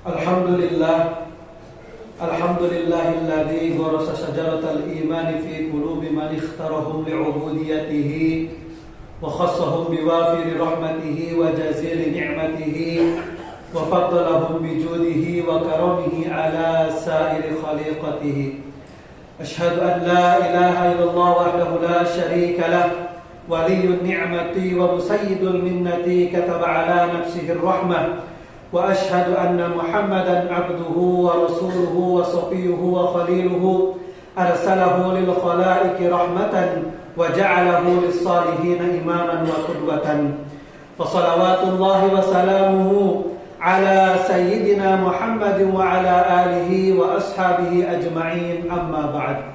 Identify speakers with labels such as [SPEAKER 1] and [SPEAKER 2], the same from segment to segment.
[SPEAKER 1] Alhamdulillah, alhamdulillahilladzi gharasa syajaratal iman fi qulubi man ikhtarahum li'ubudiyatihi wa khassahum biwafiri rahmatihi wa jazili ni'matihi wa faddalahum bijudihi wa karamihi ala sa'iri khaliqatihi. Ashhadu an la ilaha illallah wahdahu la syarika lah, waliyyun ni'mati wa musayyidul minnati, kataba ala nafsihi rahmah. Wa ashhadu anna Muhammadan abduhu wa rasuluhu wa safiyuhu wa khaliluhu, arsalahu lil khalaiqi rahmatan wa ja'alahu lis salihina imaman wa qudwatan. Fa salawatullahi wa salamuhu ala sayyidina Muhammadin wa ala alihi wa ashabihi ajma'in, amma ba'd.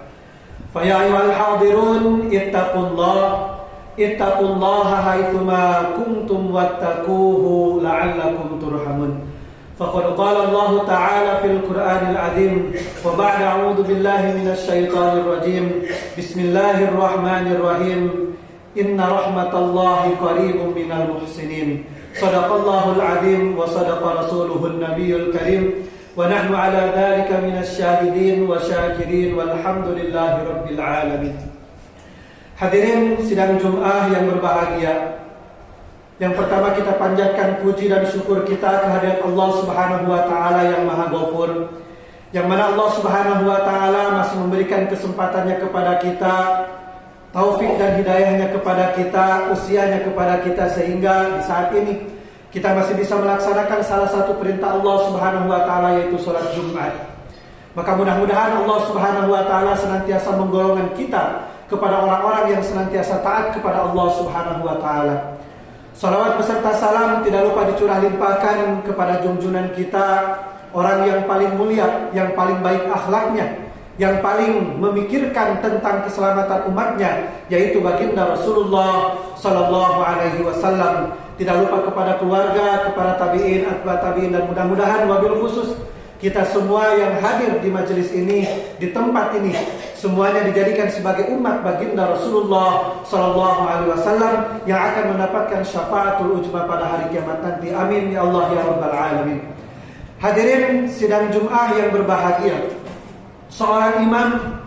[SPEAKER 1] Fa ya ayyuhal hadirun, ittaqullaha haitsuma kuntum wattaquhu la'allakum turhamun. Faqad qala Allah ta'ala fil Qur'anil 'azim, wa ba'da a'udzu billahi minasy syaithanir rajim. Bismillahirrahmanirrahim. Inna rahmatallahi qaribun minal muhsinin. Shadaqallahul 'azim wa shadaqa rasuluhun nabiyyul karim. Wa nahnu 'ala dzalika minasy syahidin wa syakirin, walhamdulillahi rabbil alamin. Hadirin sidang Jum'ah yang berbahagia, yang pertama kita panjatkan puji dan syukur kita kehadirat Allah Subhanahu wa Ta'ala yang Maha Ghafur, yang mana Allah Subhanahu wa Ta'ala masih memberikan kesempatannya kepada kita, taufik dan hidayahnya kepada kita, usianya kepada kita, sehingga di saat ini kita masih bisa melaksanakan salah satu perintah Allah Subhanahu wa Ta'ala, yaitu sholat Jumat. Maka mudah-mudahan Allah Subhanahu wa Ta'ala senantiasa menggolongkan kita kepada orang-orang yang senantiasa taat kepada Allah Subhanahu wa Ta'ala. Salawat beserta salam tidak lupa dicurah limpahkan kepada junjungan kita, orang yang paling mulia, yang paling baik akhlaknya, yang paling memikirkan tentang keselamatan umatnya, yaitu baginda Rasulullah sallallahu alaihi wasallam. Tidak lupa kepada keluarga, kepada tabi'in, atba tabi'in, dan mudah-mudahan wabil khusus kita semua yang hadir di majelis ini, di tempat ini, semuanya dijadikan sebagai umat baginda Rasulullah sallallahu alaihi wasallam yang akan mendapatkan syafaatul ujma pada hari kiamat nanti. Amin ya Allah ya rabbal alamin. Hadirin sidang Jum'ah yang berbahagia, seorang imam,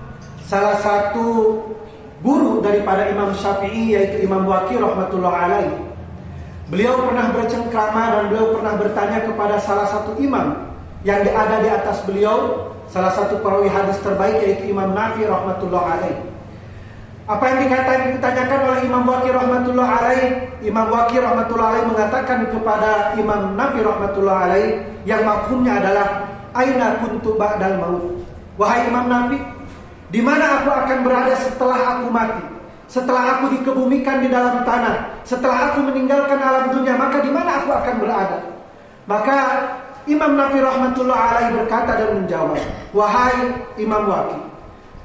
[SPEAKER 1] salah satu guru daripada Imam Syafi'i, yaitu Imam Waqi rahmatullah alaih. Beliau pernah bercengkrama dan beliau pernah bertanya kepada salah satu imam yang ada di atas beliau, salah satu perawi hadis terbaik, yaitu Imam Nafi rahmatullah alaih. Apa yang ditanyakan oleh Imam Waqi rahmatullah alaih? Imam Waqi rahmatullah alaih mengatakan kepada Imam Nafi rahmatullah alaih, yang mafhumnya adalah aina kuntu ba'dal maut. Wahai Imam Nafi, di mana aku akan berada setelah aku mati? Setelah aku dikebumikan di dalam tanah, setelah aku meninggalkan alam dunia, maka di mana aku akan berada? Maka Imam Nafi rahmatullah alaih berkata dan menjawab, wahai Imam Waqi,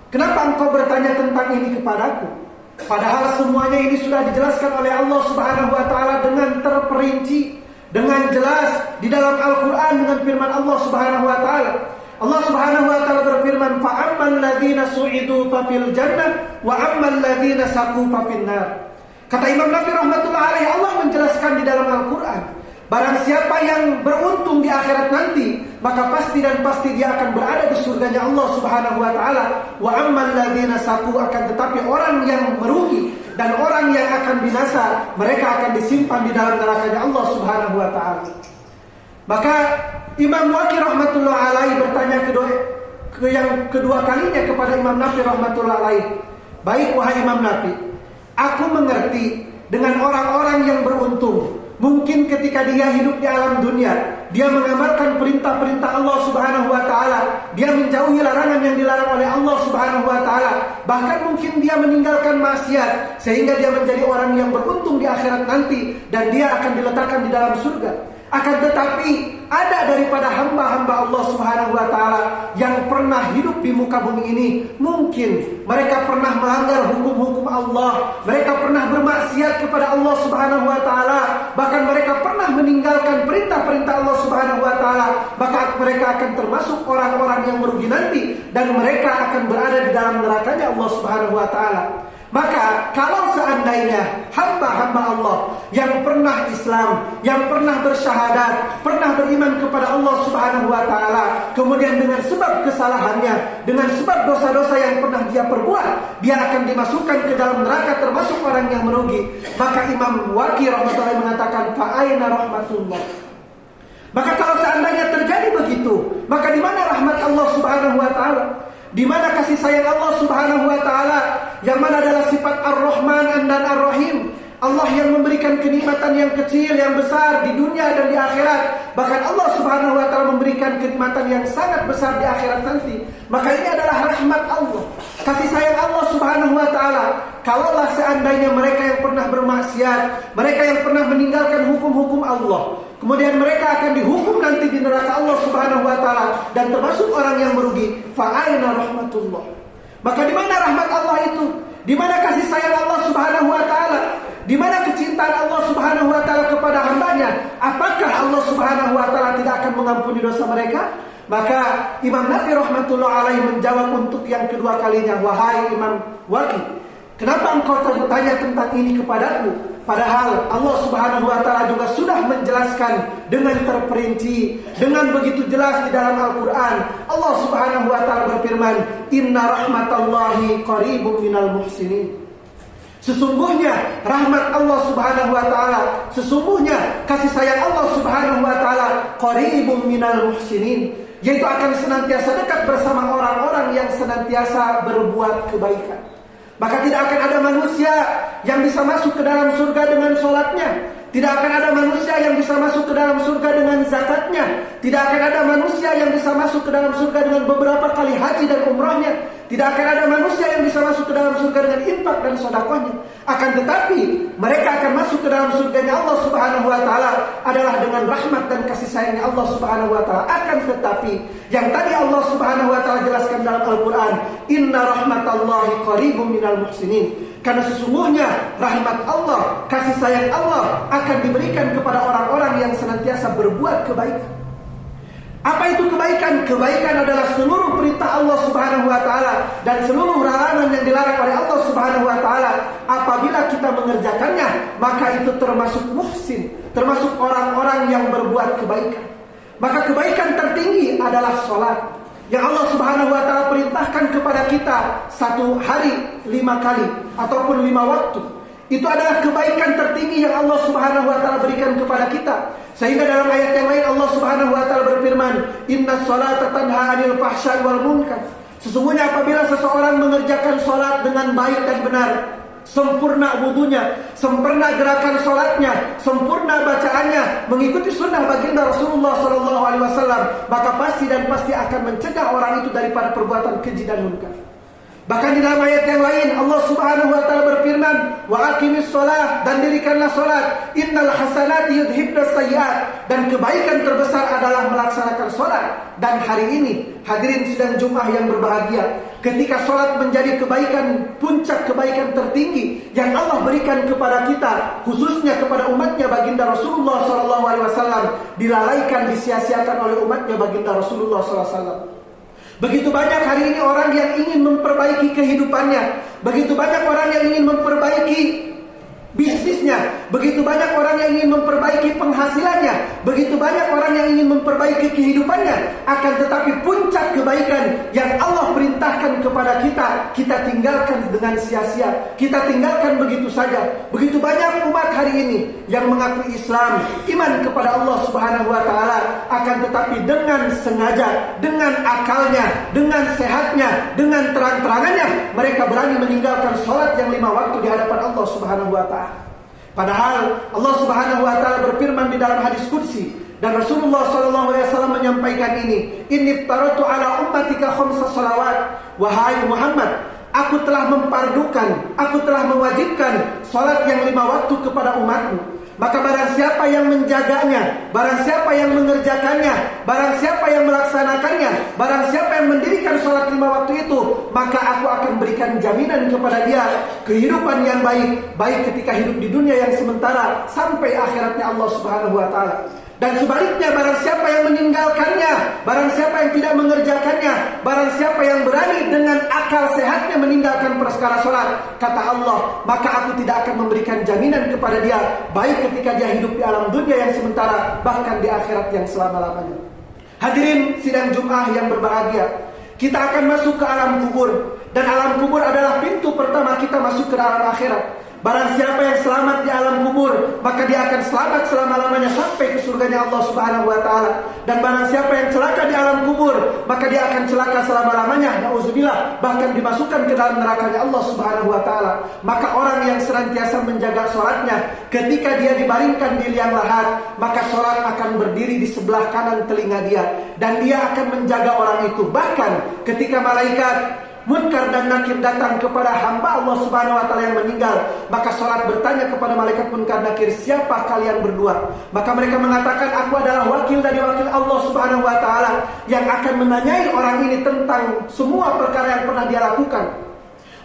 [SPEAKER 1] kenapa engkau bertanya tentang ini kepadaku? Padahal semuanya ini sudah dijelaskan oleh Allah Subhanahu wa Ta'ala dengan terperinci, dengan jelas di dalam Al-Quran, dengan firman Allah Subhanahu wa Ta'ala. Allah Subhanahu wa Ta'ala berfirman, fa'ammal ladzina su'idu fa fil jannah wa ammal ladzina saqu fa fin nar. Kata Imam Nafi rahmatullah alaih, Allah menjelaskan di dalam Al-Quran, barang siapa yang beruntung di akhirat nanti, maka pasti dan pasti dia akan berada di surganya Allah Subhanahu wa Ta'ala. Wa ammal ladzina saqu, akan tetapi orang yang merugi dan orang yang akan binasa, mereka akan disimpan di dalam nerakanya Allah Subhanahu wa Ta'ala. Maka Imam Waqi rahmatullah alaih bertanya yang kedua kalinya kepada Imam Nafi rahmatullah alaih, baik wahai Imam Nafi, aku mengerti dengan orang-orang yang beruntung. Mungkin ketika dia hidup di alam dunia, dia mengamalkan perintah-perintah Allah Subhanahu wa Ta'ala, dia menjauhi larangan yang dilarang oleh Allah Subhanahu wa Ta'ala, bahkan mungkin dia meninggalkan maksiat, sehingga dia menjadi orang yang beruntung di akhirat nanti, dan dia akan diletakkan di dalam surga. Akan tetapi ada daripada hamba-hamba Allah Subhanahu wa Ta'ala yang pernah hidup di muka bumi ini, mungkin mereka pernah melanggar hukum-hukum Allah, mereka pernah bermaksiat kepada Allah Subhanahu wa Ta'ala, bahkan mereka pernah meninggalkan perintah-perintah Allah Subhanahu wa Ta'ala, maka mereka akan termasuk orang-orang yang merugi nanti, dan mereka akan berada di dalam nerakanya Allah Subhanahu wa Ta'ala. Maka kalau seandainya hamba-hamba Allah yang pernah Islam, yang pernah bersyahadat, pernah beriman kepada Allah Subhanahu wa taala, kemudian dengan sebab kesalahannya, dengan sebab dosa-dosa yang pernah dia perbuat, dia akan dimasukkan ke dalam neraka termasuk orang yang merugi. Maka Imam Waqi rahmatullahi mengatakan fa aina rahmatullah. Maka kalau seandainya terjadi begitu, maka di mana rahmat Allah Subhanahu wa taala? Di mana kasih sayang Allah Subhanahu wa taala yang mana adalah sifat Ar-Rahman dan Ar-Rahim. Allah yang memberikan kenikmatan yang kecil, yang besar di dunia dan di akhirat. Bahkan Allah Subhanahu wa taala memberikan kenikmatan yang sangat besar di akhirat nanti. Maka ini adalah rahmat Allah, kasih sayang Allah Subhanahu wa taala. Kalaulah seandainya mereka yang pernah bermaksiat, mereka yang pernah meninggalkan hukum-hukum Allah, kemudian mereka akan dihukum nanti di neraka Allah Subhanahu wa taala dan termasuk orang yang merugi, fa aina rahmatullah. Maka di mana rahmat Allah itu? Di mana kasih sayang Allah Subhanahu wa taala? Di mana kecintaan Allah Subhanahu wa taala kepada hambanya? Apakah Allah Subhanahu wa taala tidak akan mengampuni dosa mereka? Maka Imam Nafi rahmatullah alaihi menjawab untuk yang kedua kalinya, wahai Imam Waqi, kenapa engkau bertanya tentang ini kepadaku? Padahal Allah Subhanahu wa taala juga sudah menjelaskan dengan terperinci, dengan begitu jelas di dalam Al-Qur'an. Allah Subhanahu wa taala berfirman, "Inna rahmatallahi qaribun minal muhsinin." Sesungguhnya rahmat Allah Subhanahu wa taala, sesungguhnya kasih sayang Allah Subhanahu wa taala qaribun minal muhsinin, yaitu akan senantiasa dekat bersama orang-orang yang senantiasa berbuat kebaikan. Maka tidak akan ada manusia yang bisa masuk ke dalam surga dengan sholatnya. Tidak akan ada manusia yang bisa masuk ke dalam surga dengan zakatnya. Tidak akan ada manusia yang bisa masuk ke dalam surga dengan beberapa kali haji dan umrahnya. Tidak akan ada manusia yang bisa masuk ke dalam surga dengan infak dan sedekahnya. Akan tetapi mereka akan masuk ke dalam surganya Allah Subhanahu wa taala adalah dengan rahmat dan kasih sayangnya Allah Subhanahu wa taala. Akan tetapi yang tadi Allah Subhanahu wa taala jelaskan dalam Al-Qur'an, inna rahmatallahi qaribun minal muhsinin. Karena sesungguhnya rahmat Allah, kasih sayang Allah akan diberikan kepada orang-orang yang senantiasa berbuat kebaikan. Apa itu kebaikan? Kebaikan adalah seluruh perintah Allah Subhanahu wa taala dan seluruh larangan yang dilarang oleh Allah Subhanahu wa taala. Apabila kita mengerjakannya, maka itu termasuk muhsin, termasuk orang-orang yang berbuat kebaikan. Maka kebaikan tertinggi adalah sholat, yang Allah Subhanahu wa taala perintahkan kepada kita satu hari 5 kali ataupun 5 waktu. Itu adalah kebaikan tertinggi yang Allah Subhanahu wa taala berikan kepada kita. Sehingga dalam ayat yang lain Allah Subhanahu wa taala berfirman, "Innas salata tanha 'anil fahsya'i wal munkar." Sesungguhnya apabila seseorang mengerjakan salat dengan baik dan benar, sempurna wudunya, sempurna gerakan salatnya, sempurna bacaannya, mengikuti sunnah baginda Rasulullah SAW, maka pasti dan pasti akan mencegah orang itu daripada perbuatan keji dan munkar. Bahkan di dalam ayat yang lain Allah Subhanahu wa taala berfirman, "Wa aqimis shalah," dan dirikanlah salat, "Innal hasanati yudhibnas sayyi'at," dan kebaikan terbesar adalah melaksanakan salat. Dan hari ini hadirin sidang Jumat yang berbahagia, ketika salat menjadi kebaikan, puncak kebaikan tertinggi yang Allah berikan kepada kita, khususnya kepada umatnya baginda Rasulullah SAW, dilalaikan, disia-siakan oleh umatnya baginda Rasulullah SAW. Begitu banyak hari ini orang yang ingin memperbaiki kehidupannya, begitu banyak orang yang ingin memperbaiki bisnisnya, begitu banyak orang yang ingin memperbaiki penghasilannya, begitu banyak orang yang ingin memperbaiki kehidupannya. Akan tetapi puncak kebaikan yang Allah perintahkan kepada kita, kita tinggalkan dengan sia-sia, kita tinggalkan begitu saja. Begitu banyak umat hari ini yang mengaku Islam, iman kepada Allah Subhanahu wa taala, akan tetapi dengan sengaja, dengan akalnya, dengan sehatnya, dengan terang-terangannya, mereka berani meninggalkan salat yang 5 waktu di hadapan Allah Subhanahu wa taala. Padahal Allah Subhanahu wa taala berfirman di dalam hadis qudsi, dan Rasulullah SAW menyampaikan ini, "Inni ftaratu ala ummatika khamsa salawat." Wahai Muhammad, aku telah mempardukan, aku telah mewajibkan salat yang 5 waktu kepada umatmu. Maka barang siapa yang menjaganya, barang siapa yang mengerjakannya, barang siapa yang melaksanakannya, barang siapa yang mendirikan sholat 5 waktu itu, maka aku akan berikan jaminan kepada dia kehidupan yang baik, baik ketika hidup di dunia yang sementara sampai akhiratnya Allah Subhanahu wa taala. Dan sebaliknya barang siapa yang meninggalkannya, barang siapa yang tidak mengerjakannya, barang siapa yang berani dengan akal sehatnya meninggalkan perkara sholat, kata Allah, maka aku tidak akan memberikan jaminan kepada dia, baik ketika dia hidup di alam dunia yang sementara, bahkan di akhirat yang selama-lamanya. Hadirin sidang Jumat yang berbahagia, kita akan masuk ke alam kubur. Dan alam kubur adalah pintu pertama kita masuk ke alam akhirat. Barang siapa yang selamat di alam kubur, maka dia akan selamat selama-lamanya sampai ke surganya Allah Subhanahu wa taala. Dan barang siapa yang celaka di alam kubur, maka dia akan celaka selama-lamanya, nauzubillah, bahkan dimasukkan ke dalam nerakanya Allah Subhanahu wa taala. Maka orang yang senantiasa menjaga sholatnya, ketika dia dibaringkan di liang lahat, maka sholat akan berdiri di sebelah kanan telinga dia, dan dia akan menjaga orang itu. Bahkan ketika malaikat Munkar dan Nakir datang kepada hamba Allah Subhanahu wa taala yang meninggal, maka salat bertanya kepada malaikat Munkar Nakir, siapa kalian berdua? Maka mereka mengatakan, aku adalah wakil dari wakil Allah Subhanahu wa taala yang akan menanyai orang ini tentang semua perkara yang pernah dia lakukan.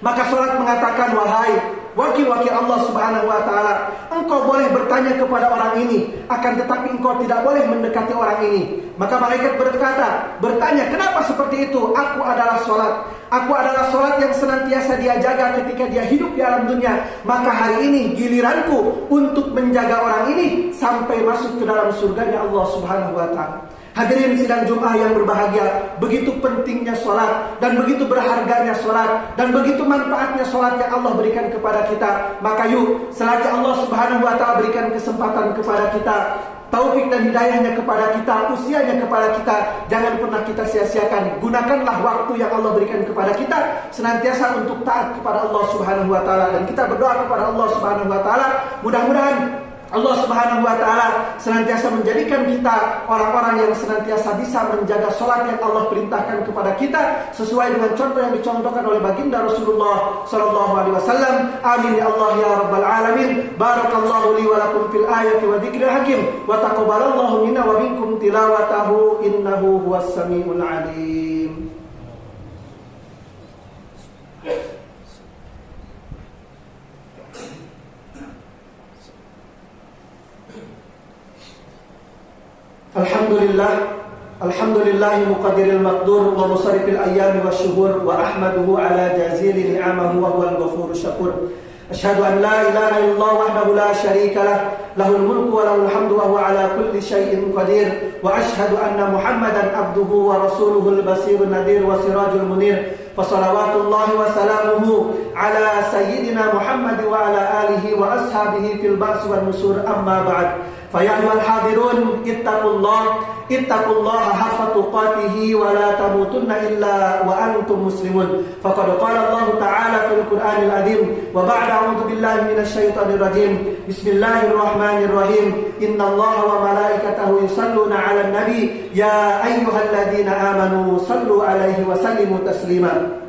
[SPEAKER 1] Maka salat mengatakan, wahai wakil-wakil Allah Subhanahu wa taala, engkau boleh bertanya kepada orang ini, akan tetapi engkau tidak boleh mendekati orang ini. Maka malaikat bertanya, kenapa seperti itu? Aku adalah salat. Aku adalah salat yang senantiasa dia jaga ketika dia hidup di alam dunia. Maka hari ini giliranku untuk menjaga orang ini sampai masuk ke dalam surganya Allah Subhanahu wa taala. Hadirin sidang Jumat yang berbahagia, begitu pentingnya sholat, dan begitu berharganya sholat, dan begitu manfaatnya sholat yang Allah berikan kepada kita. Maka yuk, selagi Allah Subhanahu wa taala berikan kesempatan kepada kita, taufik dan hidayahnya kepada kita, usianya kepada kita, jangan pernah kita sia-siakan. Gunakanlah waktu yang Allah berikan kepada kita senantiasa untuk taat kepada Allah Subhanahu wa taala. Dan kita berdoa kepada Allah Subhanahu wa taala, mudah-mudahan Allah Subhanahu wa taala senantiasa menjadikan kita orang-orang yang senantiasa bisa menjaga sholat yang Allah perintahkan kepada kita sesuai dengan contoh yang dicontohkan oleh baginda Rasulullah sallallahu alaihi wasallam. Amin ya Allah ya rabbal alamin. Barakallahu li wa lakum fil ayati wa dzikril hakim wa taqabbalallahu minna wa minkum tilawatahu innahu huwas samiul alim. Alhamdulillah muqaddiril maqdur wa musarrifil ayyami wasyuhur wa ahmaduhu ala jazili ni'amahu wa huwal ghafurur syakur. Asyhadu an la ilaha illallah wahdahu la syarika lah, lahul mulku wa lahul hamdu wa huwa ala kulli syai'in qadir. Wa asyhadu anna Muhammadan abduhu wa rasuluhul basirun nadir wa sirajul munir. Fa salawatullahi wa salamuhu ala sayyidina Muhammad wa ala alihi wa ashabihi fil ba'si wan nusur, amma ba'd. فيا أيها الحاضرون اتقوا الله حق تقاته ولا تموتن إلا وأنتم مسلمون. فقد قال الله تعالى في القرآن العظيم وبعد أعوذ بالله من الشيطان الرجيم بسم الله الرحمن الرحيم إن الله وملائكته يصلون على النبي يا أيها الذين آمنوا صلوا عليه وسلموا تسليما.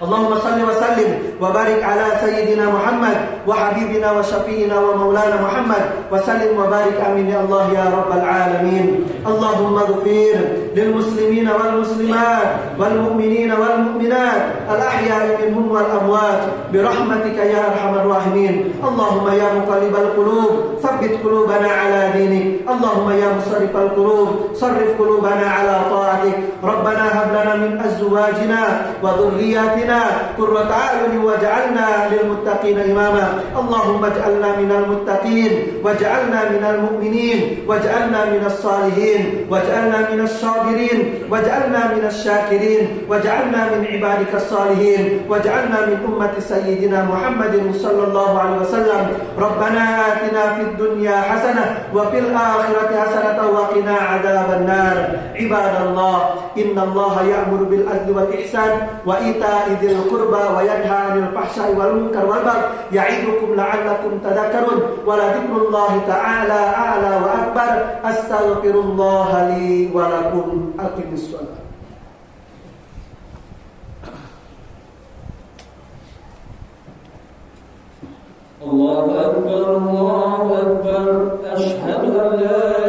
[SPEAKER 1] اللهم صل وسلم وبارك على سيدنا محمد وحبيبنا وشفينا ومولانا محمد وسلم وبارك آمين يا الله يا رب العالمين. اللهم اغفر للمسلمين والمسلمات والمؤمنين والمؤمنات الأحياء منهم والأموات برحمتك يا أرحم الراحمين. اللهم يا مقلب القلوب ثبت قلوبنا على دينك. اللهم يا مصرف القلوب صرف قلوبنا على طاعتك. ربنا هب لنا من أزواجنا وذرياتنا قرة أعين واجعلنا للمتقين إماما. اللهم اجعلنا من المتقين واجعلنا من المؤمنين واجعلنا من الصالحين واجعلنا من الصابرين واجعلنا من الشاكرين واجعلنا من عبادك الصالحين واجعلنا من أمة سيدنا محمد صلى الله عليه وسلم. ربنا آتنا في الدنيا حسنة وفي الآخرة حسنة وقنا عذاب النار. عباد الله إن الله يأمر بالعدل والإحسان وإيتاء ذي القربى وينهى عن الفحشاء والمنكر والبغي يعظكم لعلكم تذكرون. ولذكر الله تعالى أعلى وأكبر. أستغفر الله لي ولكم. أقم الصلاة.
[SPEAKER 2] الله أكبر الله أكبر. أشهد أن لا